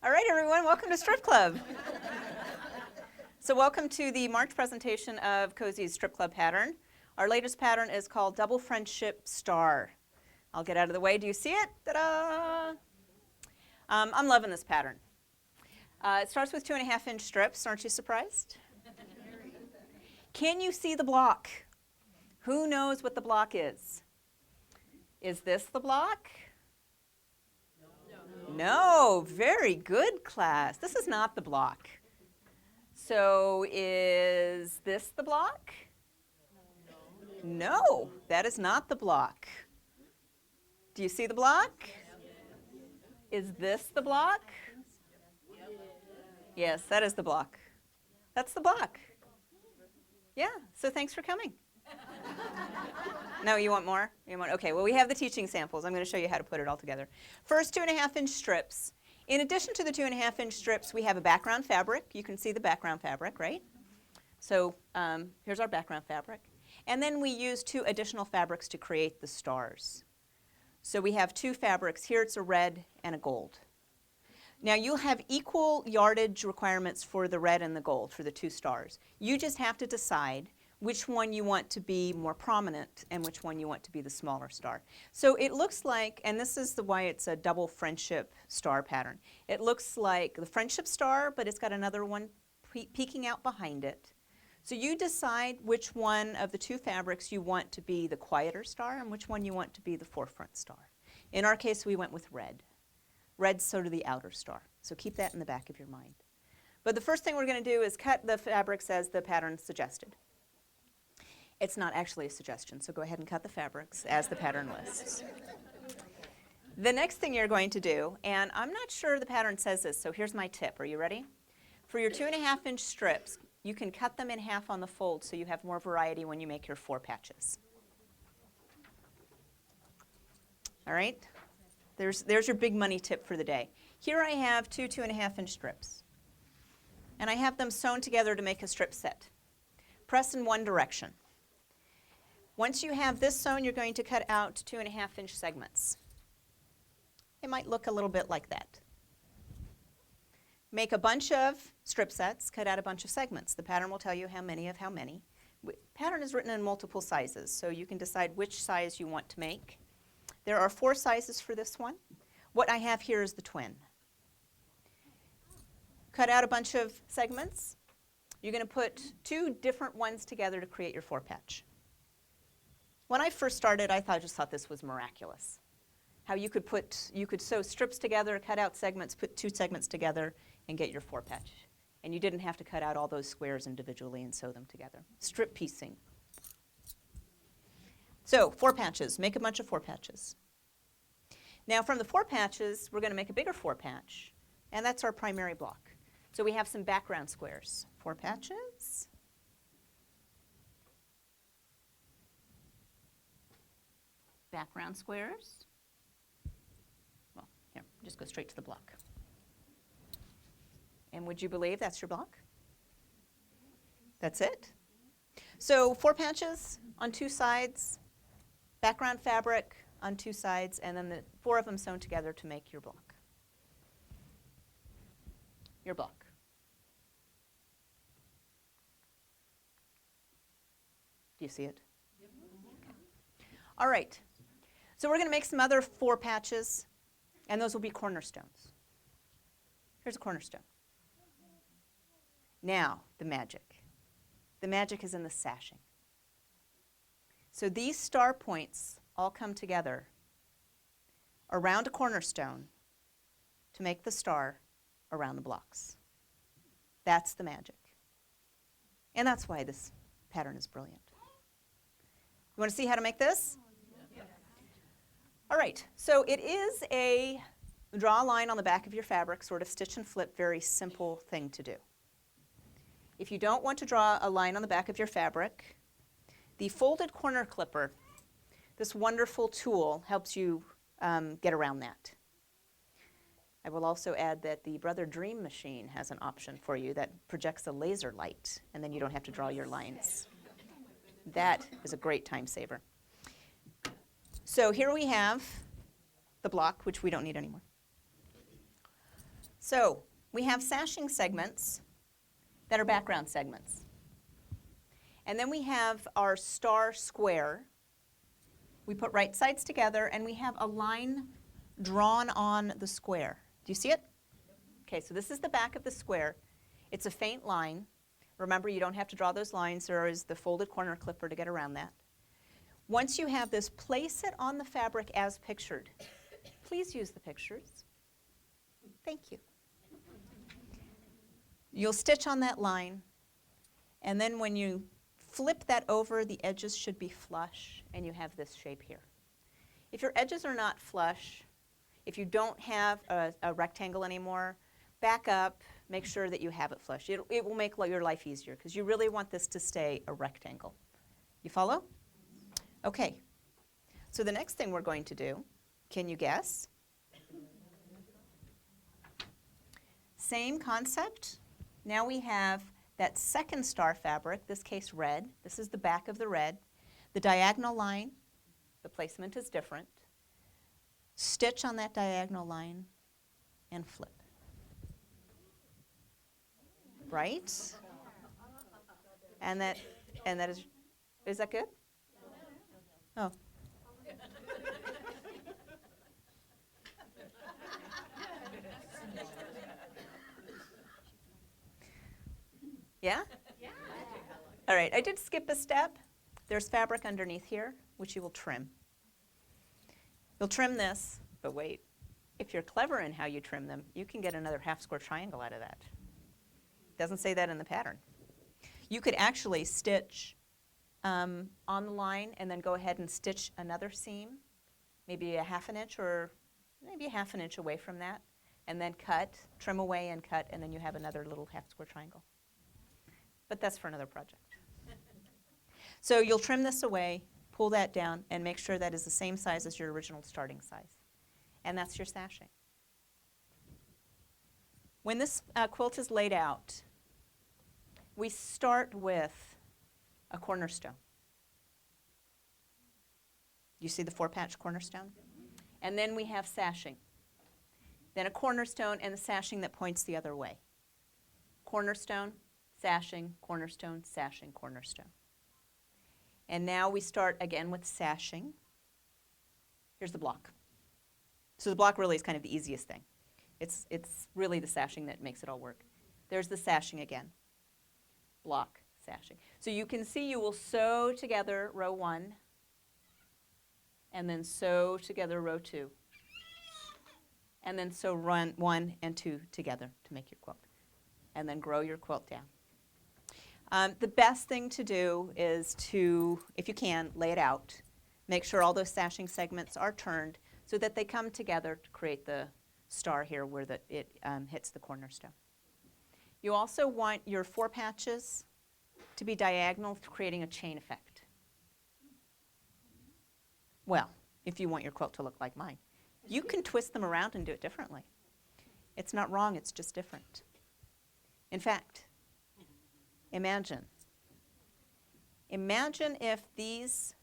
All right, everyone, welcome to Strip Club. So welcome to the March presentation of Cozy's Strip Club pattern. Our latest pattern is called Double Friendship Star. I'll get out of the way. Do you see it? Ta-da! I'm loving this pattern. It starts with 2.5-inch strips. Aren't you surprised? Can you see the block? Who knows what the block is? Is this the block? No, very good, class. This is not the block. So is this the block? No, that is not the block. Do you see the block? Is this the block? Yes, that is the block. That's the block. Yeah, so thanks for coming. No, you want more? You want, okay, well, we have the teaching samples. I'm going to show you how to put it all together. First, 2.5-inch strips. In addition to the 2.5-inch strips, we have a background fabric. You can see the background fabric, right? So here's our background fabric. And then we use 2 additional fabrics to create the stars. So we have 2 fabrics. Here it's a red and a gold. Now you'll have equal yardage requirements for the red and the gold, for the 2 stars. You just have to decide which one you want to be more prominent and which one you want to be the smaller star. So it looks like, and this is why it's a double friendship star pattern. It looks like the friendship star, but it's got another one peeking out behind it. So you decide which one of the 2 fabrics you want to be the quieter star and which one you want to be the forefront star. In our case, we went with red. Red's sort of the outer star. So keep that in the back of your mind. But the first thing we're going to do is cut the fabrics as the pattern suggested. It's not actually a suggestion, so go ahead and cut the fabrics as the pattern lists. The next thing you're going to do, and I'm not sure the pattern says this, so here's my tip. Are you ready? For your 2.5-inch strips, you can cut them in half on the fold so you have more variety when you make your 4 patches. All right? There's your big money tip for the day. Here I have 2 2.5-inch strips, and I have them sewn together to make a strip set. Press in one direction. Once you have this sewn, you're going to cut out 2.5-inch segments. It might look a little bit like that. Make a bunch of strip sets, cut out a bunch of segments. The pattern will tell you how many of how many. Pattern is written in multiple sizes, so you can decide which size you want to make. There are 4 sizes for this one. What I have here is the twin. Cut out a bunch of segments. You're going to put 2 different ones together to create your 4-patch. When I first started, I just thought this was miraculous. How you could sew strips together, cut out segments, put 2 segments together, and get your 4-patch. And you didn't have to cut out all those squares individually and sew them together. Strip piecing. So 4 patches, make a bunch of 4 patches. Now from the 4 patches, we're going to make a bigger 4-patch, and that's our primary block. So we have some background squares. 4 patches. Background squares. Well, here, just go straight to the block. And would you believe that's your block? That's it. So 4 patches on 2 sides, background fabric on 2 sides, and then the 4 of them sewn together to make your block. Your block. Do you see it? Yep. Okay. All right. So we're going to make some other 4 patches, and those will be cornerstones. Here's a cornerstone. Now, the magic. The magic is in the sashing. So these star points all come together around a cornerstone to make the star around the blocks. That's the magic. And that's why this pattern is brilliant. You want to see how to make this? Yeah. All right, so it is a draw a line on the back of your fabric, sort of stitch and flip, very simple thing to do. If you don't want to draw a line on the back of your fabric, the folded corner clipper, this wonderful tool, helps you get around that. I will also add that the Brother Dream machine has an option for you that projects a laser light, and then you don't have to draw your lines. That is a great time saver. So here we have the block, which we don't need anymore. So we have sashing segments that are background segments. And then we have our star square. We put right sides together and we have a line drawn on the square. Do you see it? Okay, so this is the back of the square. It's a faint line. Remember, you don't have to draw those lines. There is the folded corner clipper to get around that. Once you have this, place it on the fabric as pictured. Please use the pictures. Thank you. You'll stitch on that line, and then when you flip that over, the edges should be flush, and you have this shape here. If your edges are not flush, if you don't have a rectangle anymore, back up, make sure that you have it flush. It will make your life easier, because you really want this to stay a rectangle. You follow? Okay. So the next thing we're going to do, can you guess? Same concept. Now we have that second star fabric, this case red. This is the back of the red. The diagonal line, the placement is different. Stitch on that diagonal line and flip. Right? And that is that good? Oh. Yeah? All right, I did skip a step. There's fabric underneath here, which you will trim. You'll trim this, but wait. If you're clever in how you trim them, you can get another half square triangle out of that. Doesn't say that in the pattern. You could actually stitch on the line and then go ahead and stitch another seam, maybe a ½ inch or maybe a ½ inch away from that, and then cut, trim away and cut, and then you have another little half square triangle. But that's for another project. So you'll trim this away, pull that down, and make sure that is the same size as your original starting size. And that's your sashing. When this quilt is laid out, we start with a cornerstone. You see the 4-patch cornerstone? And then we have sashing. Then a cornerstone and the sashing that points the other way. Cornerstone, sashing, cornerstone, sashing, cornerstone. And now we start again with sashing. Here's the block. So the block really is kind of the easiest thing. It's really the sashing that makes it all work. There's the sashing again. Block, sashing. So you can see you will sew together row 1, and then sew together row 2, and then sew 1 and 2 together to make your quilt, and then grow your quilt down. The best thing to do is to, if you can, lay it out. Make sure all those sashing segments are turned so that they come together to create the star here where it hits the cornerstone. You also want your 4 patches to be diagonal, creating a chain effect. Well, if you want your quilt to look like mine. You can twist them around and do it differently. It's not wrong, it's just different. In fact, imagine if these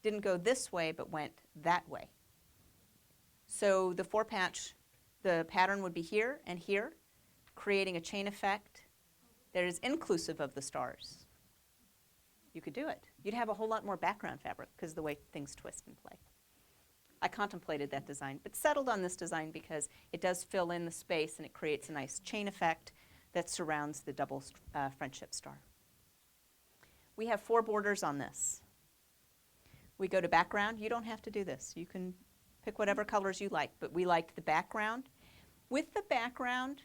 didn't go this way but went that way. So the 4-patch, the pattern would be here and here, creating a chain effect that is inclusive of the stars. You could do it. You'd have a whole lot more background fabric because of the way things twist and play. I contemplated that design, but settled on this design because it does fill in the space and it creates a nice chain effect that surrounds the double friendship star. We have 4 borders on this. We go to background. You don't have to do this. You can pick whatever colors you like, but we liked the background. With the background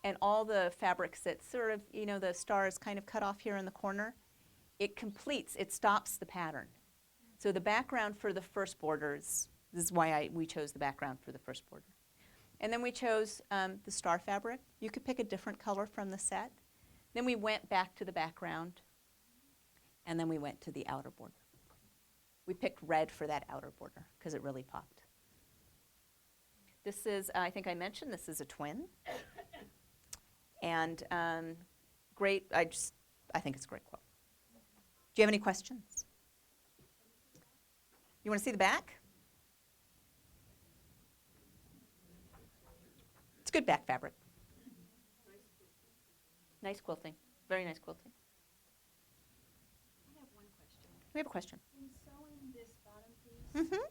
and all the fabrics that sort of, the star is kind of cut off here in the corner, it completes, it stops the pattern. So the background for the first borders, this is why we chose the background for the first border. And then we chose the star fabric. You could pick a different color from the set. Then we went back to the background, and then we went to the outer border. We picked red for that outer border because it really popped. This is, I think I mentioned, this is a twin. And great, I think it's a great quilt. Do you have any questions? You want to see the back? It's good back fabric. Nice quilting. Very nice quilting. I have one question. We have a question. In sewing this bottom piece Mm-hmm.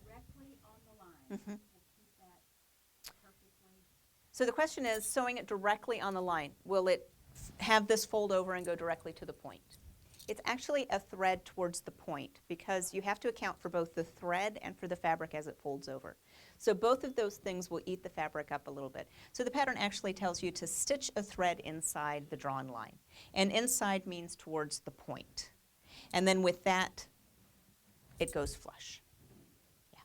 directly on the line, Mm-hmm. will keep that perfectly. So the question is, sewing it directly on the line, will it have this fold over and go directly to the point? It's actually a thread towards the point because you have to account for both the thread and for the fabric as it folds over. So both of those things will eat the fabric up a little bit. So the pattern actually tells you to stitch a thread inside the drawn line. And inside means towards the point. And then with that, it goes flush. Yeah.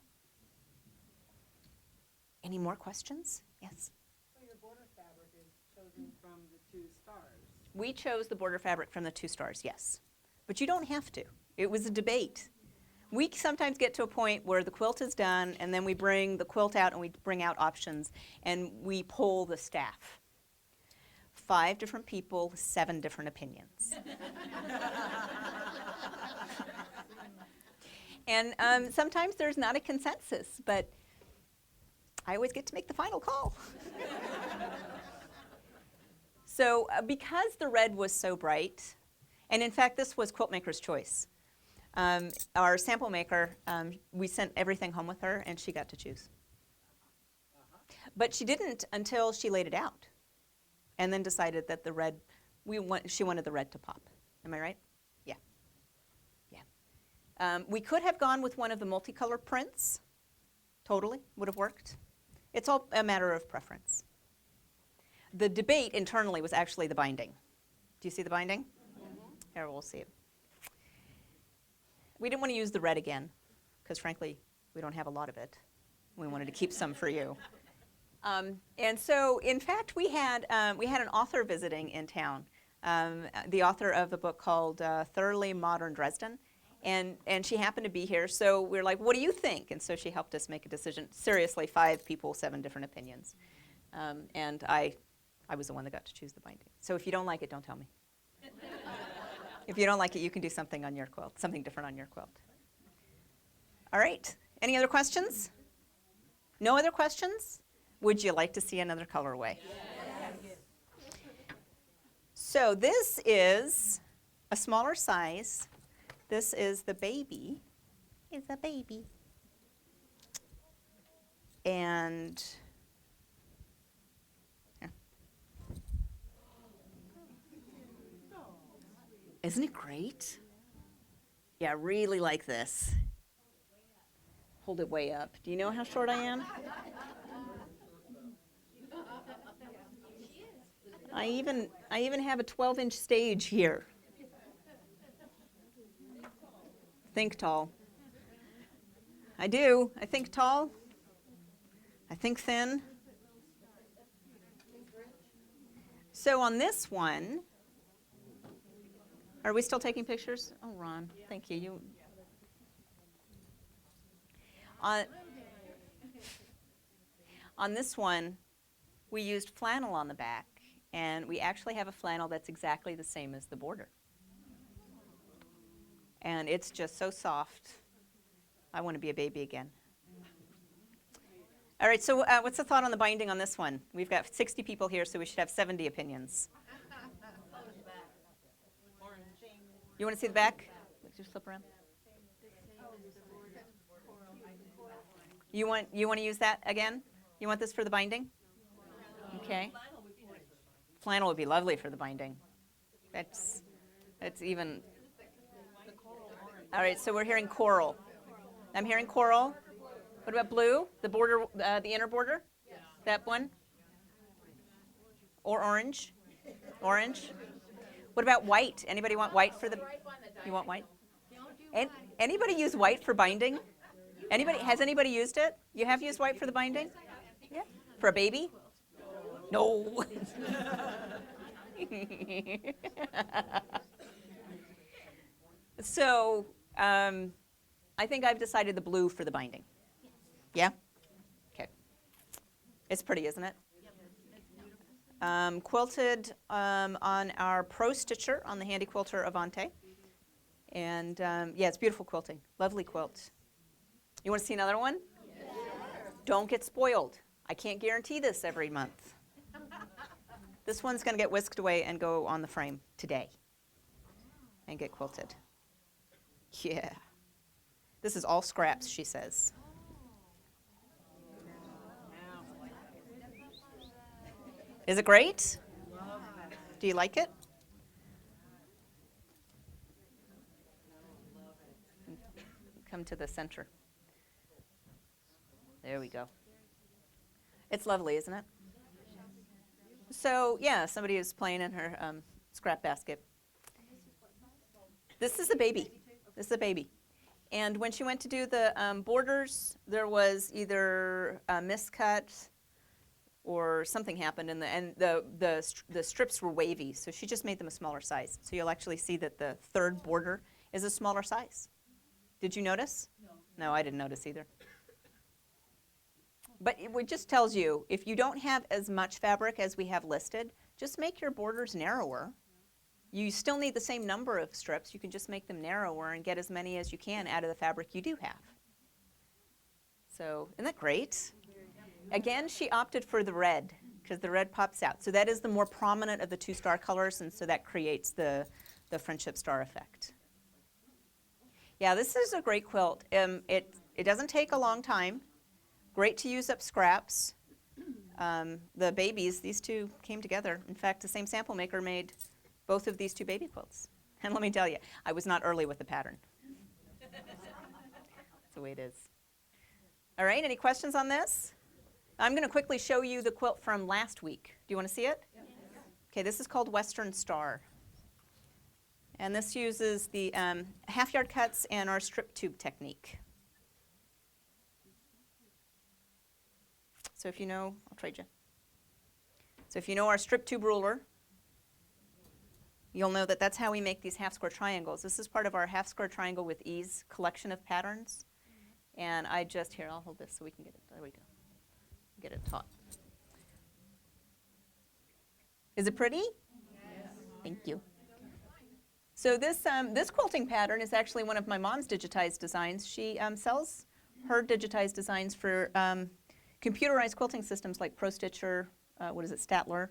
Any more questions? Yes? So your border fabric is chosen from the 2 stars. We chose the border fabric from the 2 stars, yes. But you don't have to. It was a debate. We sometimes get to a point where the quilt is done, and then we bring the quilt out and we bring out options, and we poll the staff. 5 different people, 7 different opinions. And sometimes there's not a consensus, but I always get to make the final call. So because the red was so bright, and in fact this was Quiltmaker's choice. Our sample maker, we sent everything home with her and she got to choose. But she didn't until she laid it out and then decided that the red, she wanted the red to pop. Am I right? Yeah. Yeah. We could have gone with one of the multicolor prints. Totally, would have worked. It's all a matter of preference. The debate internally was actually the binding. Do you see the binding? Mm-hmm. Here, we'll see it. We didn't want to use the red again, because frankly, we don't have a lot of it. We wanted to keep some for you. And so, in fact, we had an author visiting in town, the author of a book called Thoroughly Modern Dresden. And she happened to be here, so we were like, what do you think? And so she helped us make a decision. Seriously, 5 people, 7 different opinions. And I was the one that got to choose the binding. So if you don't like it, don't tell me. If you don't like it, you can do something on your quilt, something different on your quilt. All right, any other questions? No other questions? Would you like to see another colorway? Yes. So this is a smaller size. This is the baby. It's a baby. And here. Isn't it great? Yeah, I really like this. Hold it way up. Do you know how short I am? I even have a 12-inch stage here. Think tall. I do. I think tall. I think thin. So on this one, are we still taking pictures? Oh, Ron, thank you. On this one, we used flannel on the back, and we actually have a flannel that's exactly the same as the border. And it's just so soft. I want to be a baby again. All right, so what's the thought on the binding on this one? We've got 60 people here, so we should have 70 opinions. You want to see the back? Just flip around. You want to use that again? You want this for the binding? Okay. Flannel would be lovely for the binding. That's even. All right, so we're hearing coral. I'm hearing coral. What about blue? The border, the inner border? Yes. That one? Or orange? Orange? What about white? Anybody want white for the? You want white? Anybody use white for binding? Anybody? Has anybody used it? You have used white for the binding? Yeah. For a baby? No. So, I think I've decided the blue for the binding. Yeah? Okay. It's pretty, isn't it? Quilted on our Pro Stitcher on the Handy Quilter Avante. And yeah, it's beautiful quilting. Lovely quilt. You want to see another one? Yes. Don't get spoiled. I can't guarantee this every month. This one's going to get whisked away and go on the frame today and get quilted. Yeah. This is all scraps, she says. Is it great? Do you like it? Come to the center. There we go. It's lovely, isn't it? So, yeah, somebody is playing in her scrap basket. This is a baby. This is a baby. And when she went to do the borders, there was either a miscut or something happened, and the strips were wavy, so she just made them a smaller size. So you'll actually see that the third border is a smaller size. Did you notice? No, I didn't notice either. But it just tells you, if you don't have as much fabric as we have listed, just make your borders narrower. You still need the same number of strips. You can just make them narrower and get as many as you can out of the fabric you do have. So, isn't that great? Again, she opted for the red, because the red pops out. So that is the more prominent of the two star colors, and so that creates the friendship star effect. Yeah, this is a great quilt. It doesn't take a long time. Great to use up scraps. The babies, these two came together. In fact, the same sample maker made both of these two baby quilts. And let me tell you, I was not early with the pattern. That's the way it is. All right, any questions on this? I'm going to quickly show you the quilt from last week. Do you want to see it? Yes. Okay, this is called Western Star. And this uses the half-yard cuts and our strip tube technique. So if you know, I'll trade you. So if you know our strip tube ruler, you'll know that that's how we make these half square triangles. This is part of our half square triangle with ease collection of patterns. And I just, here, I'll hold this so we can get it, there we go. Get it taut. Is it pretty? Yes. Thank you. So this quilting pattern is actually one of my mom's digitized designs. She sells her digitized designs for computerized quilting systems like ProStitcher, Statler,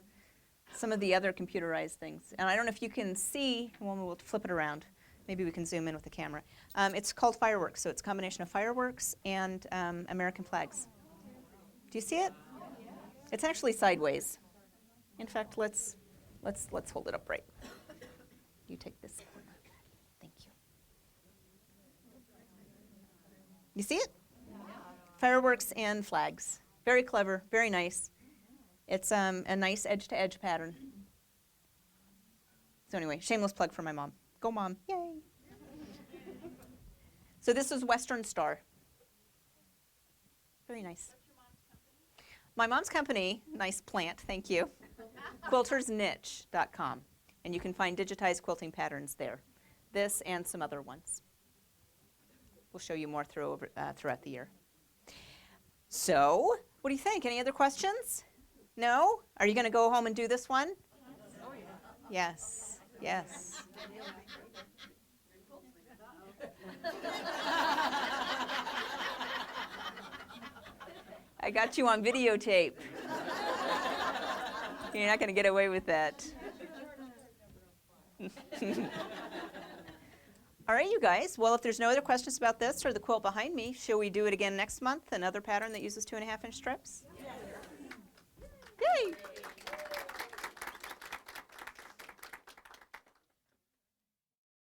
some of the other computerized things. And I don't know if you can see, well, we'll flip it around. Maybe we can zoom in with the camera. It's called Fireworks, so it's a combination of fireworks and American flags. Do you see it? It's actually sideways. In fact, let's hold it up right. You take this corner. Thank you. You see it? Fireworks and flags. Very clever, very nice. It's a nice edge-to-edge pattern. So anyway, shameless plug for my mom. Go Mom, yay. So this is Western Star. Very nice. My mom's company, nice plant, thank you, quiltersniche.com. And you can find digitized quilting patterns there. This and some other ones. We'll show you more throughout the year. So, what do you think? Any other questions? No? Are you going to go home and do this one? Oh, yeah. Yes, yes. I got you on videotape. You're not going to get away with that. All right, you guys. Well, if there's no other questions about this or the quilt behind me, shall we do it again next month? Another pattern that uses 2.5-inch strips?